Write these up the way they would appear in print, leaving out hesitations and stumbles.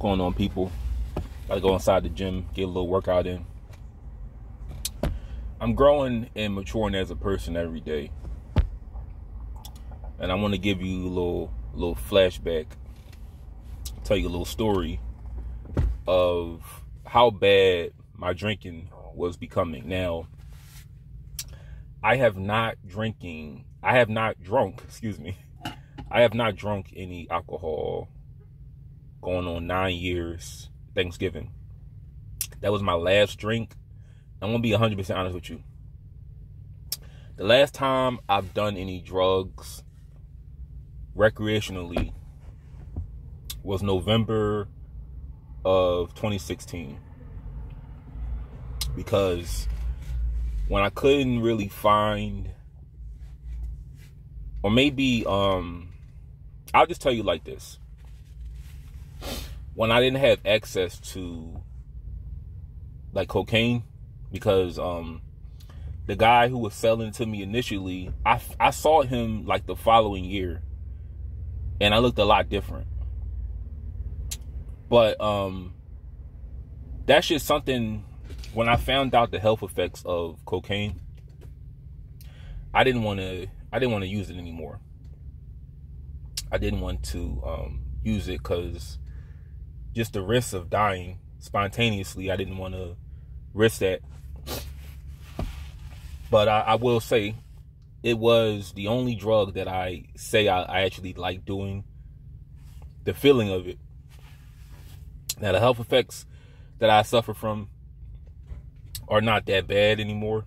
going on, people? Gotta go inside the gym, get a little workout in. I'm growing and maturing as a person every day. And I want to give you a little flashback, tell you a little story of how bad my drinking was becoming. Now, I have not drunk any alcohol going on 9 years, Thanksgiving. That was my last drink. I'm going to be 100% honest with you. The last time I've done any drugs recreationally was November of 2016. Because when I couldn't really find, or maybe, I'll just tell you like this. When I didn't have access to like cocaine, because the guy who was selling it to me initially, I saw him like the following year, and I looked a lot different. But that's just something. When I found out the health effects of cocaine, I didn't want to use it anymore. I didn't want to use it because just the risk of dying spontaneously, I didn't want to risk that. But I will say, it was the only drug that I say I actually like doing. The feeling of it. Now, the health effects that I suffer from are not that bad anymore.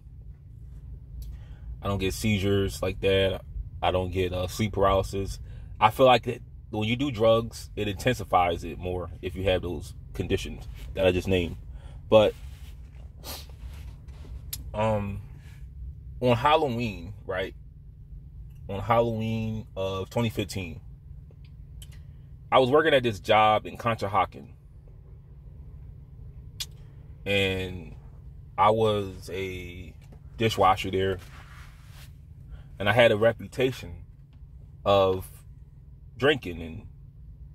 I don't get seizures like that. I don't get sleep paralysis. I feel like that when you do drugs, it intensifies it more if you have those conditions that I just named. But on Halloween, right? On Halloween of 2015, I was working at this job in Conshohocken. And I was a dishwasher there. And I had a reputation of drinking and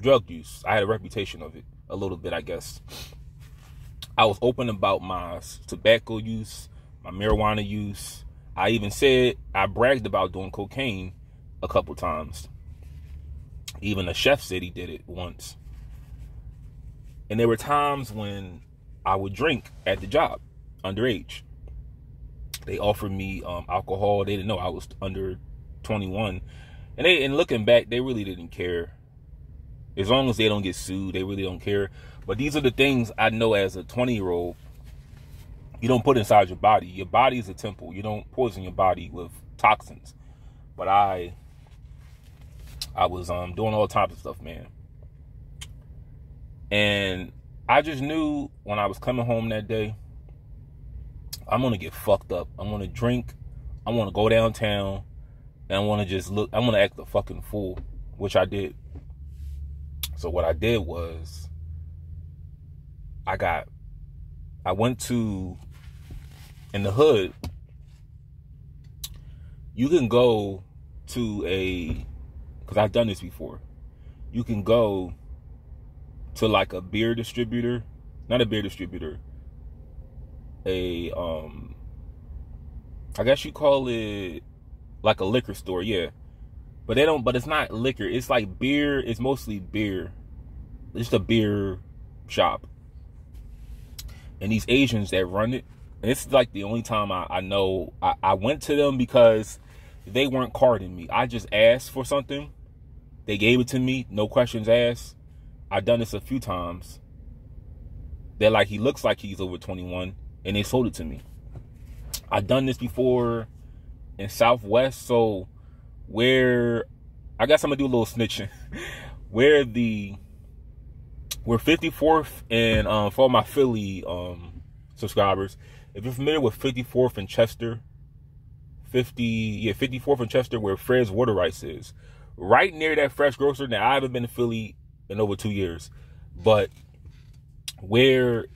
drug use. I had a reputation of it a little bit, I guess. I was open about my tobacco use, my marijuana use. I bragged about doing cocaine a couple times. Even the chef said he did it once. And there were times when I would drink at the job, underage. They offered me alcohol. They didn't know I was under 21. And looking back, they really didn't care. As long as they don't get sued, they really don't care. But these are the things I know as a 20-year-old. You don't put inside your body. Your body is a temple. You don't poison your body with toxins. But I was doing all types of stuff, man. And I just knew when I was coming home that day, I'm going to get fucked up. I'm going to drink. I'm going to go downtown. And I want to act a fucking fool, which I did. So what I did was, I went to, in the hood, you can go to because I've done this before. You can go to like a beer distributor, not a beer distributor, I guess you call it like a liquor store, yeah. But it's not liquor. It's like beer. It's mostly beer. It's just a beer shop. And these Asians that run it, and it's like the only time I know I went to them because they weren't carding me. I just asked for something. They gave it to me, no questions asked. I've done this a few times. They're like, he looks like he's over 21, and they sold it to me. I've done this before in Southwest, so I guess I'm gonna do a little snitching. Where 54th and for my Philly subscribers, if you're familiar with 54th and Chester, 54th and Chester, where Fred's Water Rice is, right near that fresh grocer. Now, I haven't been to Philly in over 2 years, but where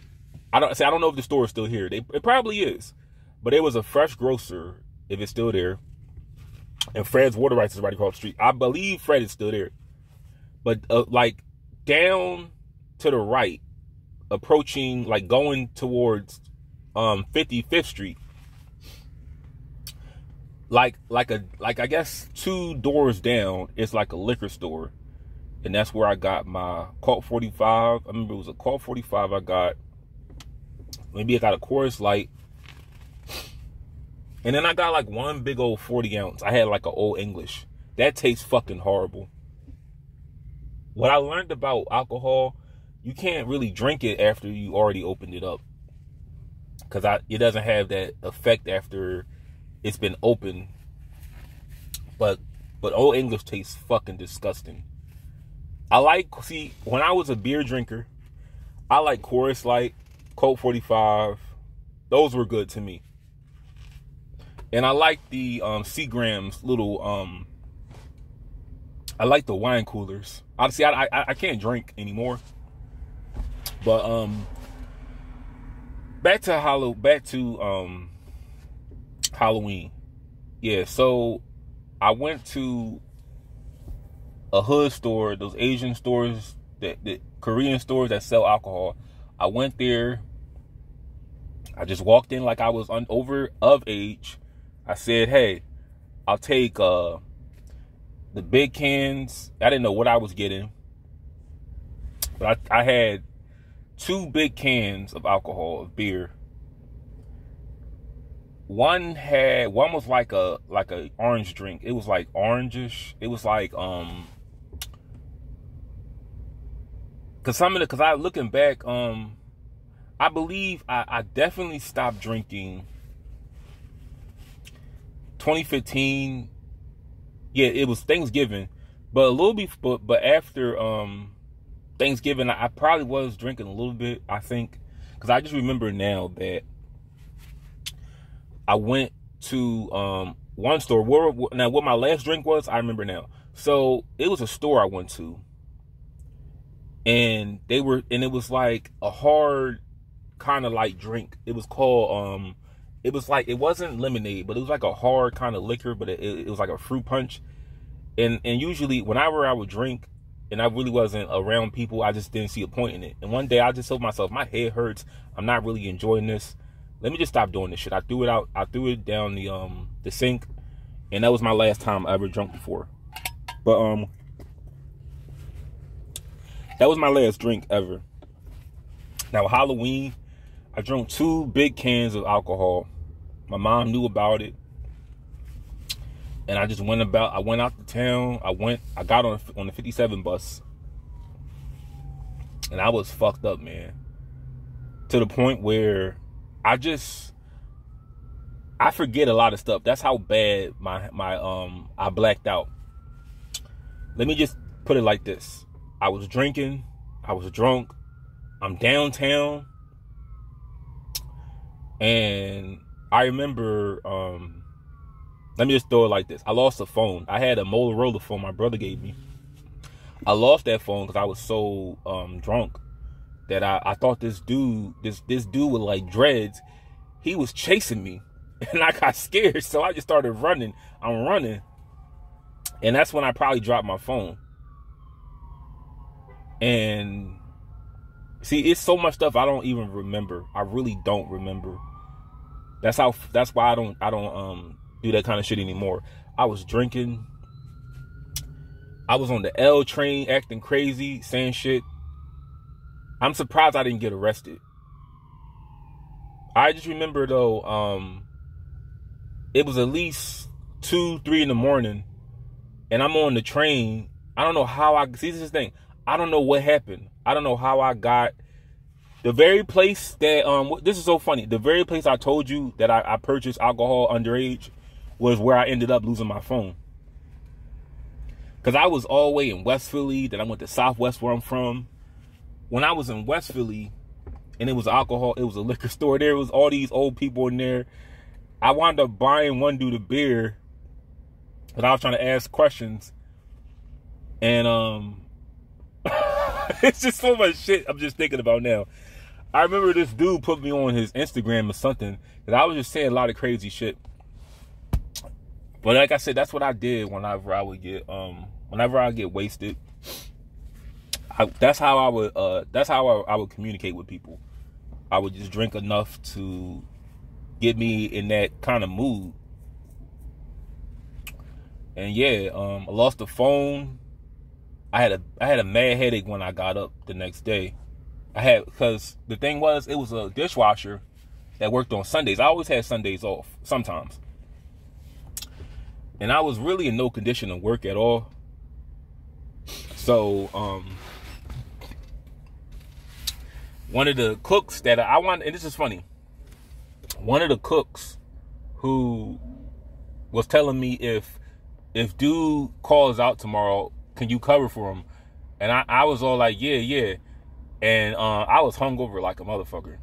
I don't know if the store is still here. It probably is, but it was a fresh grocer, if it's still there. And Fred's Water Rice is right across the street. I believe Fred is still there, but like down to the right, approaching, like going towards 55th Street. Like I guess 2 doors down, it's like a liquor store. And that's where I got my Colt 45. I remember it was a Colt 45 I got. Maybe I got a Coors Light. And then I got like one big old 40 ounce. I had like an Old English. That tastes fucking horrible. What I learned about alcohol, you can't really drink it after you already opened it up. Because it doesn't have that effect after it's been opened. But Old English tastes fucking disgusting. When I was a beer drinker, I like Coors Light, Colt 45. Those were good to me. And I like the Seagram's little, I like the wine coolers. Honestly, I can't drink anymore. But back to Halloween. Yeah, so I went to a hood store, those Asian stores, the Korean stores that sell alcohol. I went there. I just walked in like I was over of age. I said, hey, I'll take the big cans. I didn't know what I was getting. But I had 2 big cans of alcohol, of beer. One was like a orange drink. It was like orangish. It was like cause I looking back, I believe I definitely stopped drinking 2015. Yeah, it was Thanksgiving, but a little before, but after Thanksgiving, I probably was drinking a little bit, I think, because I just remember now that I went to one store. Now, what my last drink was, I remember now. So it was a store I went to, and it was like a hard kind of like drink. It was called it was like, it wasn't lemonade, but it was like a hard kind of liquor, but it was like a fruit punch. And usually whenever I would drink and I really wasn't around people, I just didn't see a point in it. And one day I just told myself, my head hurts. I'm not really enjoying this. Let me just stop doing this shit. I threw it out. I threw it down the sink. And that was my last time I ever drunk before. But that was my last drink ever. Now, Halloween, I drank 2 big cans of alcohol. My mom knew about it. And I just went out to town. I got on the 57 bus. And I was fucked up, man. To the point where I forget a lot of stuff. That's how bad I blacked out. Let me just put it like this. I was drinking. I was drunk. I'm downtown. And I remember, let me just throw it like this. I lost a phone. I had a Motorola phone my brother gave me. I lost that phone because I was so drunk that I thought this dude with like dreads, he was chasing me. And I got scared, so I just started running. I'm running. And that's when I probably dropped my phone. And see, it's so much stuff I don't even remember. I really don't remember. That's why I don't do that kind of shit anymore. I was drinking. I was on the L train acting crazy, saying shit. I'm surprised I didn't get arrested. I just remember though, it was at least 2-3 in the morning, and I'm on the train. I don't know how this is the thing. I don't know what happened. I don't know how I got the very place that this is so funny. The very place I told you that I purchased alcohol underage was where I ended up losing my phone. Because I was all the way in West Philly. Then I went to Southwest, where I'm from. When I was in West Philly, and it was alcohol, it was a liquor store. There was all these old people in there. I wound up buying one dude a beer, and I was trying to ask questions. And it's just so much shit I'm just thinking about now. I remember this dude put me on his Instagram or something, that I was just saying a lot of crazy shit. But like I said, that's what I did whenever I get wasted. That's how I would. That's how I would communicate with people. I would just drink enough to get me in that kind of mood. And yeah, I lost the phone. I had a mad headache when I got up the next day. Because the thing was, it was a dishwasher that worked on Sundays. I always had Sundays off sometimes, and I was really in no condition to work at all. So one of the cooks that I want, and this is funny, one of the cooks who was telling me if dude calls out tomorrow, can you cover for him? And I was all like, yeah. And I was hungover like a motherfucker.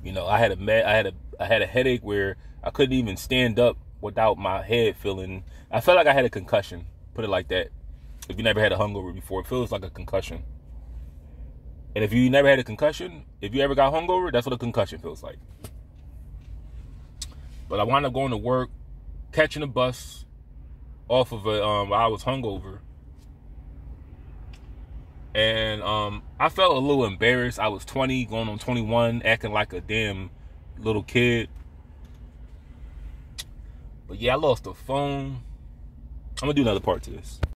You know, I had a headache where I couldn't even stand up without my head feeling. I felt like I had a concussion. Put it like that. If you never had a hungover before, it feels like a concussion. And if you never had a concussion, if you ever got hungover, that's what a concussion feels like. But I wound up going to work, catching a bus off of I was hungover. And I felt a little embarrassed. I was 20, going on 21, acting like a damn little kid. But yeah, I lost the phone. I'm going to do another part to this.